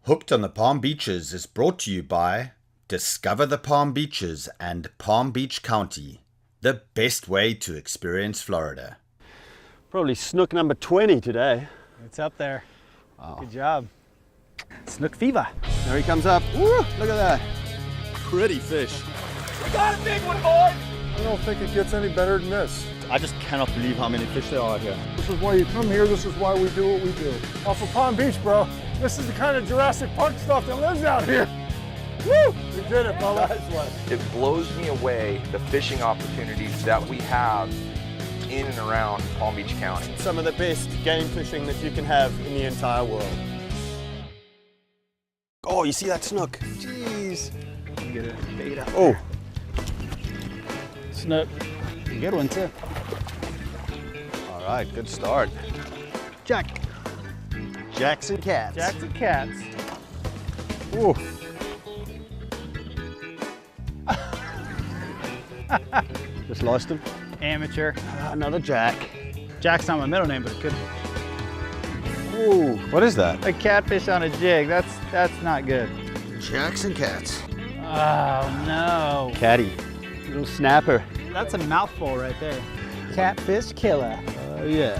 Hooked on the Palm Beaches is brought to you by Discover the Palm Beaches and Palm Beach County, the best way to experience Florida. Probably snook number 20 today. It's up there. Wow. Good job. Snook fever. There he comes up. Woo, look at that. Pretty fish. We got a big one, boy! I don't think it gets any better than this. I just cannot believe how many fish there are here. This is why you come here, this is why we do what we do. Off of Palm Beach, bro. This is the kind of Jurassic Park stuff that lives out here. Woo! We did it, Bubba. It blows me away the fishing opportunities that we have in and around Palm Beach County. Some of the best game fishing that you can have in the entire world. Oh, you see that snook? Jeez. Get a bait out. Oh. Snook. Good one, too. All right, good start. Jack. Jacks and cats. Jacks and cats. Ooh. Just lost him. Amateur. Another jack. Jack's not my middle name, but it could. Ooh, what is that? A catfish on a jig. That's not good. Jacks and cats. Oh, no. Catty. Little snapper. That's a mouthful right there. Catfish killer. Oh, yeah.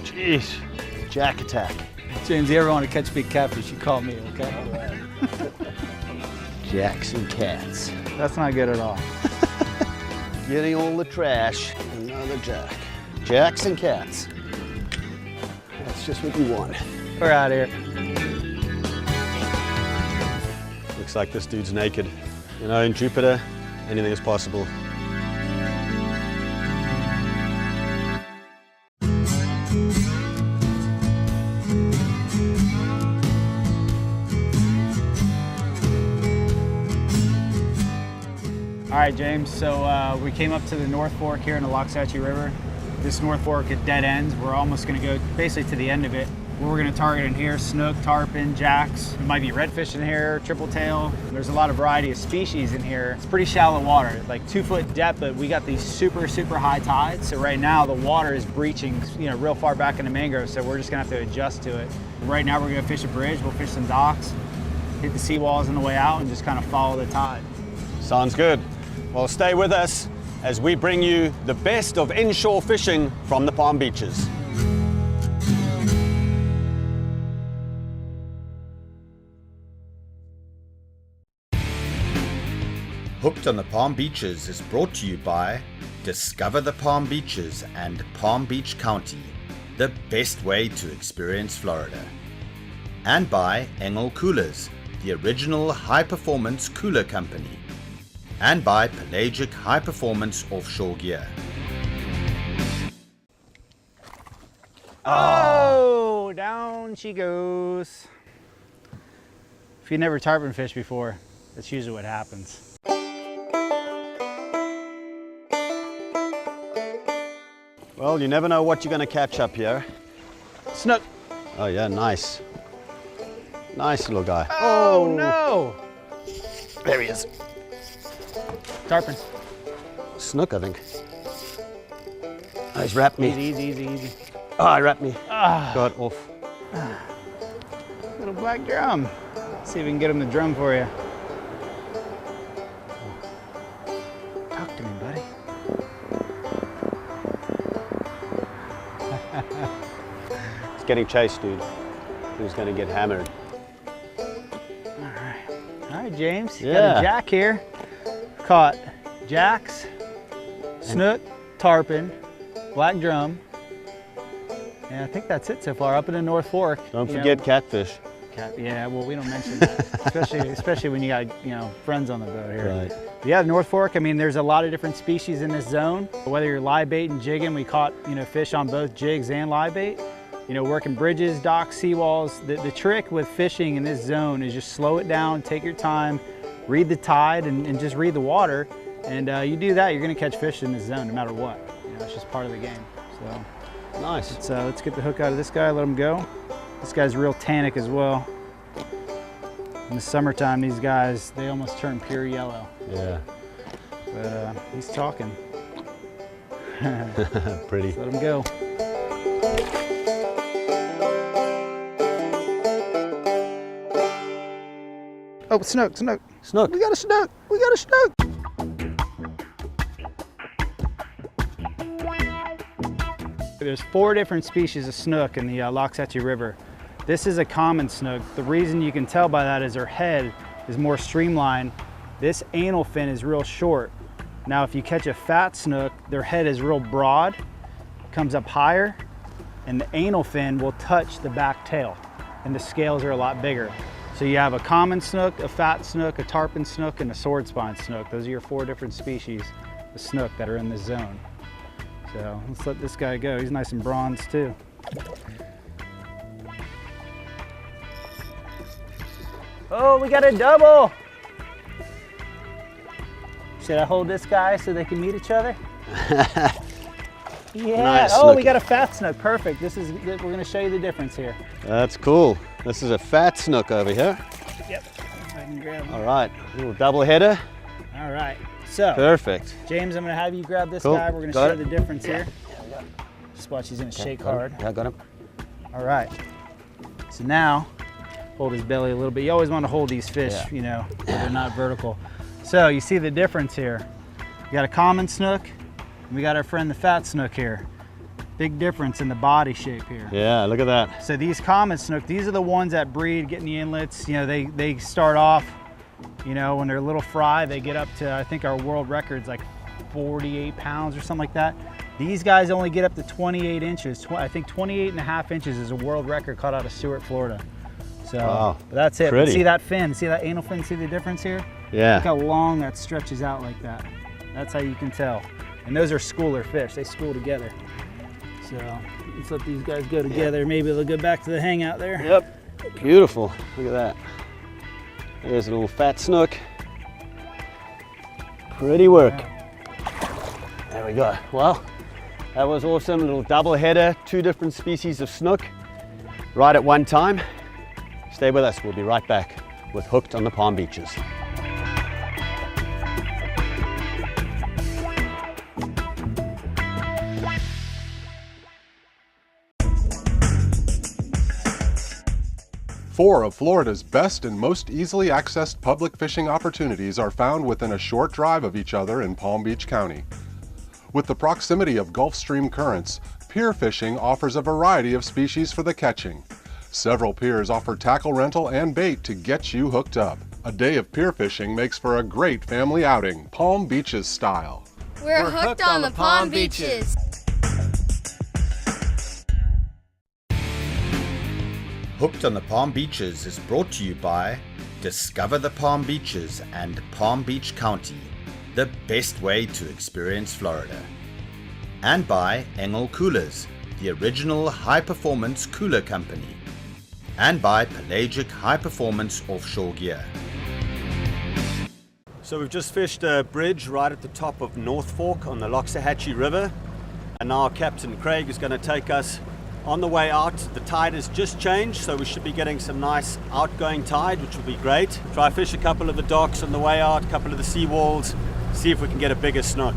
Jeez. Jack attack. James, you ever want to catch big catfish, you call me, okay? Jacks and cats. That's not good at all. Getting all the trash. Another jack. Jacks and cats. That's just what you want. We're out here. Looks like this dude's naked. You know, in Jupiter, anything is possible. All right, James, so we came up to the North Fork here in the Loxahatchee River. This North Fork at dead ends. We're almost gonna go basically to the end of it. We're gonna target in here, snook, tarpon, jacks. There might be redfish in here, triple tail. There's a lot of variety of species in here. It's pretty shallow water, like 2-foot depth, but we got these super high tides. So right now the water is breaching, real far back in the mangrove, so we're just gonna have to adjust to it. Right now we're gonna fish a bridge, we'll fish some docks, hit the seawalls on the way out and just kind of follow the tide. Sounds good. Well, stay with us as we bring you the best of inshore fishing from the Palm Beaches. Hooked on the Palm Beaches is brought to you by Discover the Palm Beaches and Palm Beach County, the best way to experience Florida. And by Engel Coolers, the original high-performance cooler company. And by Pelagic High Performance Offshore Gear. Oh, down she goes. If you've never tarpon fished before, that's usually what happens. Well, you never know what you're going to catch up here. Snook. Oh yeah, nice. Nice little guy. Oh, no. There he is. Tarpon. Snook, I think. Oh, he's wrapped me. Easy. Oh, he wrapped me. Ah. Got off. Little black drum. See if we can get him the drum for you. Talk to me, buddy. He's getting chased, dude. He's going to get hammered. All right, James. You Yeah. got a jack here. Caught jacks, snook, tarpon, black drum. And I think that's it so far up in the North Fork. Don't forget catfish. Yeah, well, we don't mention that, especially when you got friends on the boat here. Right. But yeah, North Fork. I mean, there's a lot of different species in this zone. Whether you're live bait and jigging, we caught fish on both jigs and live bait. Working bridges, docks, seawalls. The trick with fishing in this zone is just slow it down, take your time, read the tide, and just read the water. And you do that, you're going to catch fish in this zone no matter what. It's just part of the game. So Nice. let's get the hook out of this guy, let him go. This guy's real tannic as well. In the summertime, these guys, they almost turn pure yellow. Yeah. But he's talking. Pretty. Let him go. Oh, snook, snook. Snook. We got a snook. We got a snook. There's 4 different species of snook in the Loxahatchee River. This is a common snook. The reason you can tell by that is their head is more streamlined. This anal fin is real short. Now, if you catch a fat snook, their head is real broad, comes up higher, and the anal fin will touch the back tail, and the scales are a lot bigger. So you have a common snook, a fat snook, a tarpon snook, and a sword spine snook. Those are your 4 different species of snook that are in this zone. So let's let this guy go. He's nice and bronzed too. Oh, we got a double. Should I hold this guy so they can meet each other? Yeah. Nice Oh, snook. we got a fat snook. Perfect. We're going to show you the difference here. That's cool. This is a fat snook over here. Yep. If I can grab him. All right, little double header. All right. So, Perfect. James, I'm going to have you grab this Cool. guy. We're going to Got show it. the difference here. Just watch. He's going to shake hard. Yeah, got him. All right. So now, hold his belly a little bit. You always want to hold these fish, Yeah. you know, where they're not vertical. So you see the difference here. You got a common snook, and we got our friend the fat snook here. Big difference in the body shape here. Yeah, look at that. So these common snook, these are the ones that breed, get in the inlets. You know, they start off, you know, when they're a little fry, they get up to, I think our world record's like 48 pounds or something like that. These guys only get up to 28 inches. I think 28.5 inches is a world record caught out of Stewart, Florida. So Wow. that's it. Pretty. See that fin? See that anal fin? See the difference here? Look Yeah. how long that stretches out like that. That's how you can tell. And those are schooler fish. They school together. So let's let these guys go together. Maybe they'll go back to the hangout there. Yep. Beautiful. Look at that. There's a little fat snook. Pretty work. There we go. Well, that was awesome. Little double header, 2 different species of snook right at one time. Stay with us. We'll be right back with Hooked on the Palm Beaches. Four of Florida's best and most easily accessed public fishing opportunities are found within a short drive of each other in Palm Beach County. With the proximity of Gulf Stream currents, pier fishing offers a variety of species for the catching. Several piers offer tackle rental and bait to get you hooked up. A day of pier fishing makes for a great family outing, Palm Beaches style. We're hooked on the Palm Beaches. Hooked on the Palm Beaches is brought to you by Discover the Palm Beaches and Palm Beach County, the best way to experience Florida. And by Engel Coolers, the original high-performance cooler company. And by Pelagic high-performance offshore gear. So we've just fished a bridge right at the top of North Fork on the Loxahatchee River, and now Captain Craig is going to take us on the way out. The tide has just changed, so we should be getting some nice outgoing tide, which will be great. Try fish a couple of the docks on the way out, a couple of the seawalls, see if we can get a bigger snook.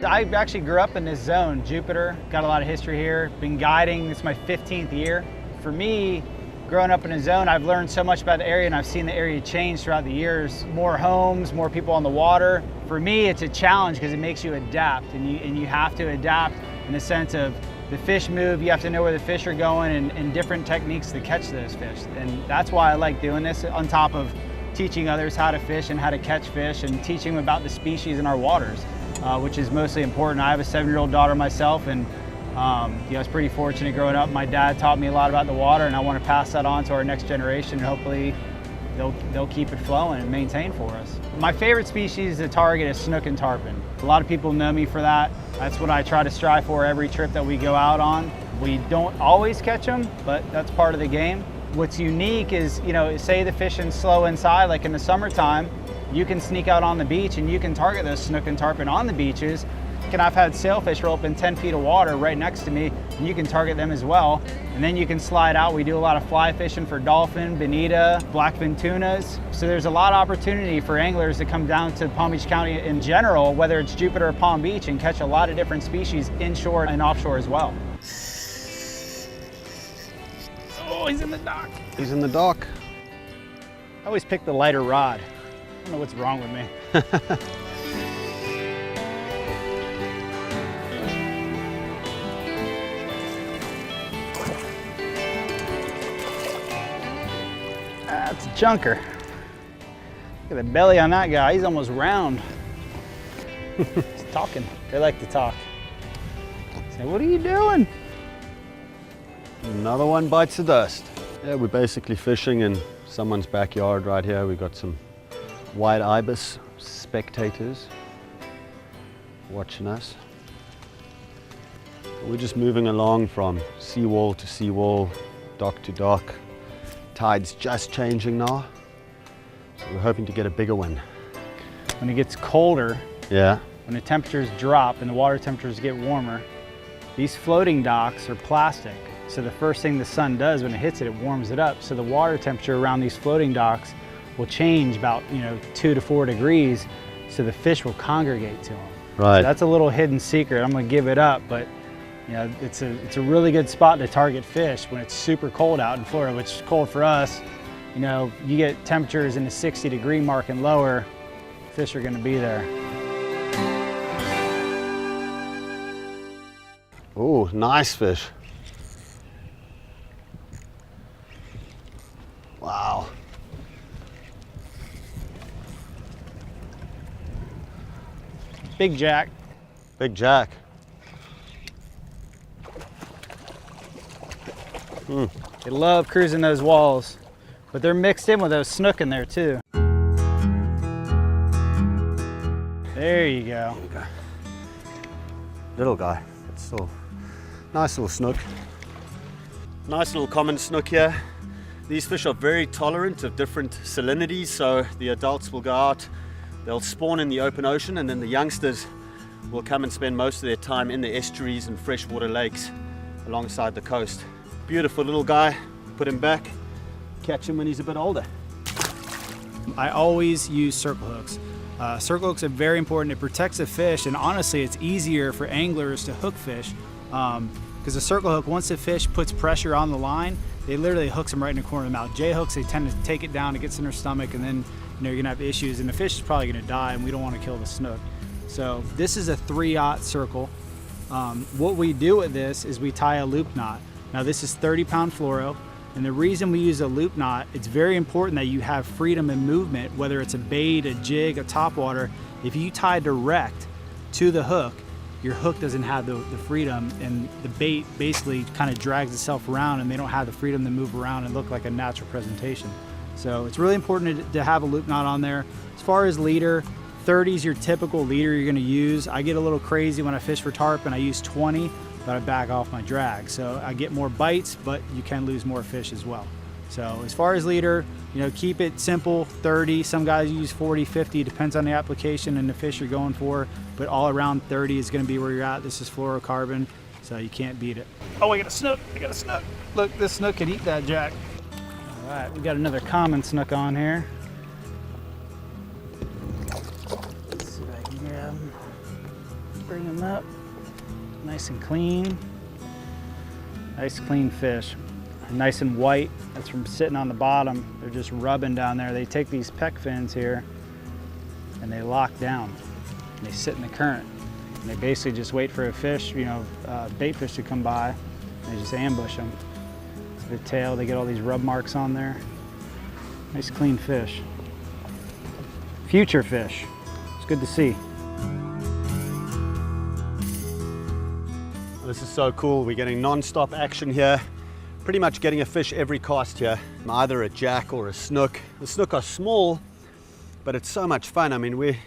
I actually grew up in this zone, Jupiter, got a lot of history here, been guiding, this is my 15th year. For me, growing up in a zone, I've learned so much about the area, and I've seen the area change throughout the years. More homes, more people on the water. For me, it's a challenge because it makes you adapt, and you have to adapt in the sense of the fish move, you have to know where the fish are going and different techniques to catch those fish. And that's why I like doing this, on top of teaching others how to fish and how to catch fish and teaching them about the species in our waters, which is mostly important. I have a 7-year-old daughter myself, and I was pretty fortunate growing up. My dad taught me a lot about the water, and I want to pass that on to our next generation, and hopefully they'll keep it flowing and maintain for us. My favorite species to target is snook and tarpon. A lot of people know me for that. That's what I try to strive for every trip that we go out on. We don't always catch them, but that's part of the game. What's unique is, say the fishing's slow inside, like in the summertime, you can sneak out on the beach and you can target those snook and tarpon on the beaches. And I've had sailfish roll up in 10 feet of water right next to me, and you can target them as well. And then you can slide out. We do a lot of fly fishing for dolphin, bonita, blackfin tunas. So there's a lot of opportunity for anglers to come down to Palm Beach County in general, whether it's Jupiter or Palm Beach, and catch a lot of different species inshore and offshore as well. Oh, he's in the dock. He's in the dock. I always pick the lighter rod. I don't know what's wrong with me. That's a chunker. Look at the belly on that guy. He's almost round. He's talking. They like to talk. Say, what are you doing? Another one bites the dust. Yeah, we're basically fishing in someone's backyard right here. We've got some white ibis spectators watching us. We're just moving along from seawall to seawall, dock to dock. Tide's just changing now, so we're hoping to get a bigger one. When it gets colder, Yeah. when the temperatures drop and the water temperatures get warmer, these floating docks are plastic. So the first thing the sun does when it hits it, it warms it up. So the water temperature around these floating docks will change about 2 to 4 degrees, so the fish will congregate to them. Right. So that's a little hidden secret. I'm gonna give it up, but it's a really good spot to target fish when it's super cold out in Florida, which is cold for us. You get temperatures in the 60-degree mark and lower, fish are gonna be there. Oh, nice fish. Wow. Big jack. Big jack. They love cruising those walls, but they're mixed in with those snook in there too. There you go. Little guy, but still nice little snook. Nice little common snook here. These fish are very tolerant of different salinities, so the adults will go out, they'll spawn in the open ocean, and then the youngsters will come and spend most of their time in the estuaries and freshwater lakes alongside the coast. Beautiful little guy, put him back, catch him when he's a bit older. I always use circle hooks. Circle hooks are very important. It protects the fish, and honestly, it's easier for anglers to hook fish because a circle hook, once the fish puts pressure on the line, they literally hooks them right in the corner of the mouth. J hooks, they tend to take it down, it gets in their stomach, and then you're gonna have issues, and the fish is probably gonna die, and we don't want to kill the snook. So this is a 3/0 circle. What we do with this is we tie a loop knot. Now this is 30-pound fluoro, and the reason we use a loop knot, it's very important that you have freedom in movement, whether it's a bait, a jig, a topwater. If you tie direct to the hook, your hook doesn't have the freedom, and the bait basically kind of drags itself around, and they don't have the freedom to move around and look like a natural presentation. So it's really important to have a loop knot on there. As far as leader, 30 is your typical leader you're gonna use. I get a little crazy when I fish for tarp and I use 20, but I back off my drag. So I get more bites, but you can lose more fish as well. So as far as leader, keep it simple, 30. Some guys use 40, 50, depends on the application and the fish you're going for, but all around 30 is gonna be where you're at. This is fluorocarbon, so you can't beat it. Oh, I got a snook, Look, this snook could eat that jack. All right, we got another common snook on here. Let's see if I can grab him. Bring him up. Nice and clean. Nice clean fish. Nice and white. That's from sitting on the bottom. They're just rubbing down there. They take these pec fins here and they lock down. And they sit in the current. And they basically just wait for a fish, bait fish to come by. And they just ambush them. The tail, they get all these rub marks on there. Nice clean fish. Future fish. It's good to see. This is so cool. We're getting non-stop action here. Pretty much getting a fish every cast here, either a jack or a snook. The snook are small, but it's so much fun. I mean, we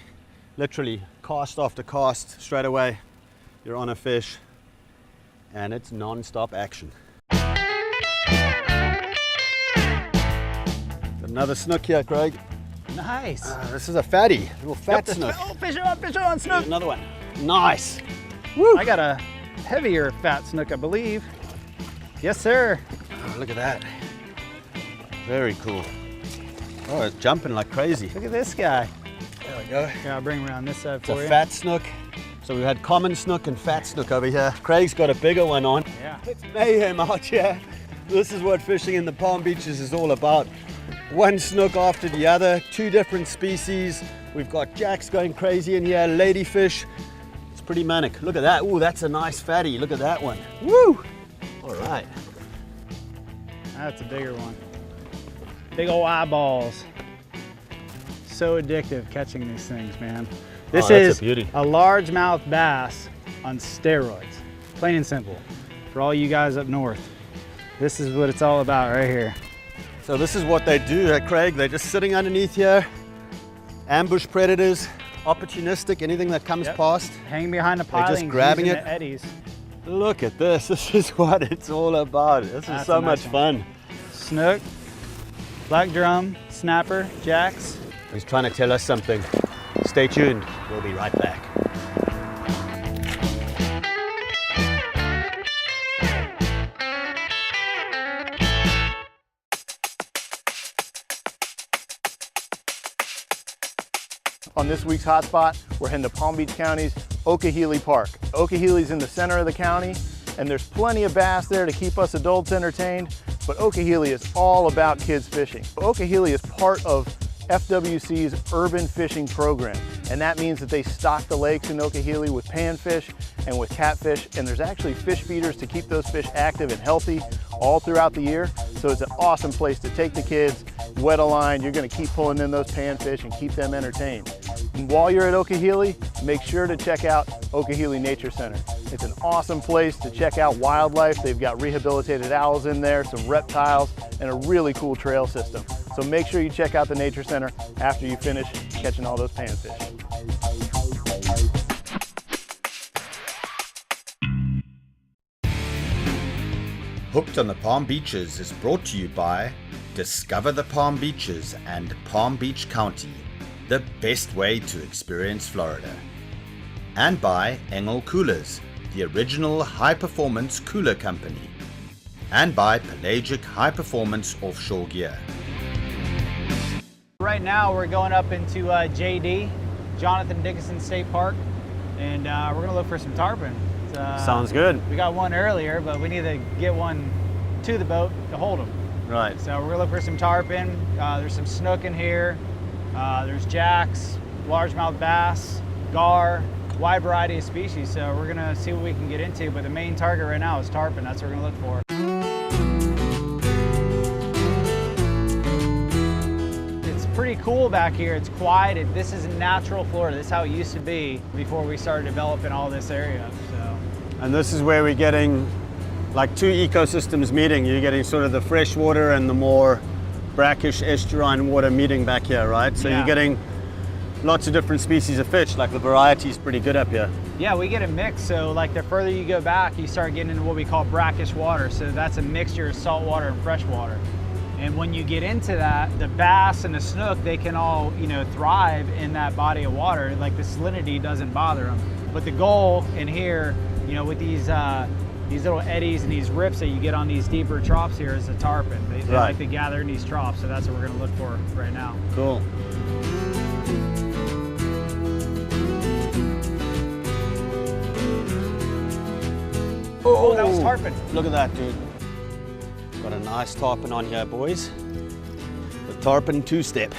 literally cast after cast, straight away, you're on a fish, and it's non-stop action. Got another snook here, Craig. Nice. This is a fatty, little fat snook. Oh, fish on, snook. Here's another one. Nice. Woo. I got a heavier fat snook, I believe. Yes, sir. Oh, look at that. Very cool. Oh, it's jumping like crazy. Look at this guy. There we go. Yeah, I'll bring him around this side It's for a you. fat snook. So we had common snook and fat snook over here. Craig's got a bigger one on. Yeah. It's mayhem out here. This is what fishing in the Palm Beaches is all about. One snook after the other, 2 different species. We've got jacks going crazy in here, ladyfish. It's pretty manic. Look at that. Ooh, that's a nice fatty. Look at that one. Woo! All right. That's a bigger one. Big old eyeballs. So addictive catching these things, man. This is a largemouth bass on steroids. Plain and simple. For all you guys up north, this is what it's all about right here. So this is what they do, Craig. They're just sitting underneath here, ambush predators, opportunistic, anything that comes past. Hanging behind the pilings, just grabbing using it. the eddies. Look at this. This is what it's all about. This is so much fun. Snook, black drum, snapper, jacks. He's trying to tell us something. Stay tuned. We'll be right back. On this week's hotspot, we're heading to Palm Beach County's Okeechobee Park. Okeechobee's in the center of the county, and there's plenty of bass there to keep us adults entertained, but Okeechobee is all about kids fishing. Okeechobee is part of FWC's urban fishing program, and that means that they stock the lakes in Okeechobee with panfish and with catfish, and there's actually fish feeders to keep those fish active and healthy all throughout the year. So it's an awesome place to take the kids, wet a line, you're gonna keep pulling in those panfish and keep them entertained. And while you're at Okeechobee, make sure to check out Okeechobee Nature Center. It's an awesome place to check out wildlife. They've got rehabilitated owls in there, some reptiles, and a really cool trail system. So make sure you check out the Nature Center after you finish catching all those panfish. Hooked on the Palm Beaches is brought to you by Discover the Palm Beaches and Palm Beach County, the best way to experience Florida. And by Engel Coolers, the original high-performance cooler company. And by Pelagic High-Performance Offshore Gear. Right now we're going up into JD, Jonathan Dickinson State Park, and we're gonna look for some tarpon. Sounds good. We got one earlier, but we need to get one to the boat to hold them. Right. So we're gonna look for some tarpon. There's some snook in here. There's jacks, largemouth bass, gar, wide variety of species. So we're gonna see what we can get into, but the main target right now is tarpon. That's what we're gonna look for. It's pretty cool back here. It's quiet. This is natural Florida. This is how it used to be before we started developing all this area. So. And this is where we're getting like 2 ecosystems meeting. You're getting sort of the freshwater and the more brackish estuarine water meeting back here, right? So you're getting lots of different species of fish. Like the variety is pretty good up here. Yeah, we get a mix. So like the further you go back, you start getting into what we call brackish water. So that's a mixture of saltwater and freshwater. And when you get into that, the bass and the snook, they can all, thrive in that body of water. Like the salinity doesn't bother them. But the goal in here, with these little eddies and these rips that you get on these deeper troughs here is the tarpon. They like to gather in these troughs, so that's what we're gonna look for right now. Cool. Oh, that was tarpon. Look at that, dude. Got a nice tarpon on here, boys. The tarpon 2-step.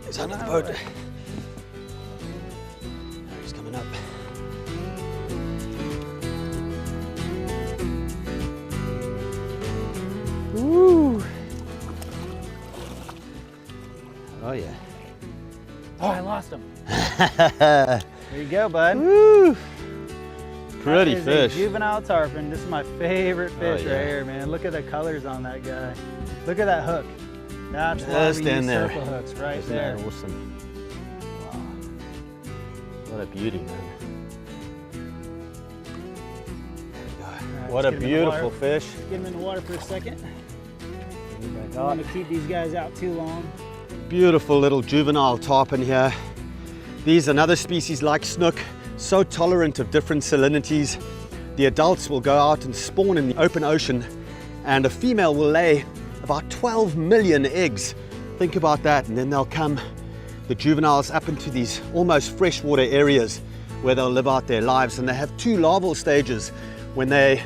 He's under the boat. He's coming up. Woo! Oh yeah. Oh, I lost him. There you go, bud. Woo! Pretty that is fish. A juvenile tarpon. This is my favorite fish right here, man. Look at the colors on that guy. Look at that hook. That's why we use circle hooks right there. Isn't that awesome? Wow. What a beauty, man. Right, what a beautiful fish. Let's get him in the water for a second. I don't want to keep these guys out too long. Beautiful little juvenile tarpon here. These another species like snook, so tolerant of different salinities. The adults will go out and spawn in the open ocean, and a female will lay about 12 million eggs. Think about that, and then they'll come, the juveniles, up into these almost freshwater areas where they'll live out their lives, and they have 2 larval stages when they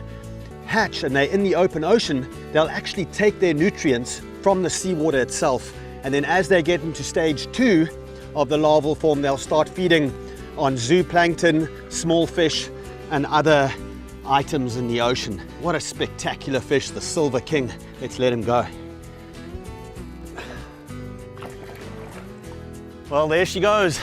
hatch and they're in the open ocean, they'll actually take their nutrients from the seawater itself. And then as they get into stage 2 of the larval form, they'll start feeding on zooplankton, small fish, and other items in the ocean. What a spectacular fish, the silver king. Let's let him go. Well, there she goes.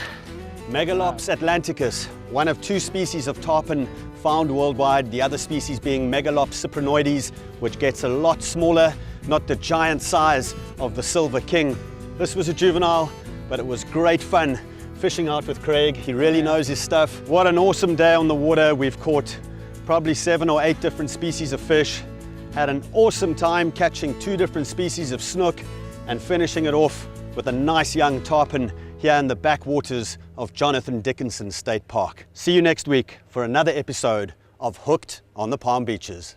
Megalops atlanticus, one of 2 species of tarpon found worldwide, the other species being Megalops cyprinoides, which gets a lot smaller, not the giant size of the silver king. This was a juvenile, but it was great fun fishing out with Craig. He really knows his stuff. What an awesome day on the water. We've caught probably 7 or 8 different species of fish. Had an awesome time catching 2 different species of snook and finishing it off with a nice young tarpon here in the backwaters of Jonathan Dickinson State Park. See you next week for another episode of Hooked on the Palm Beaches.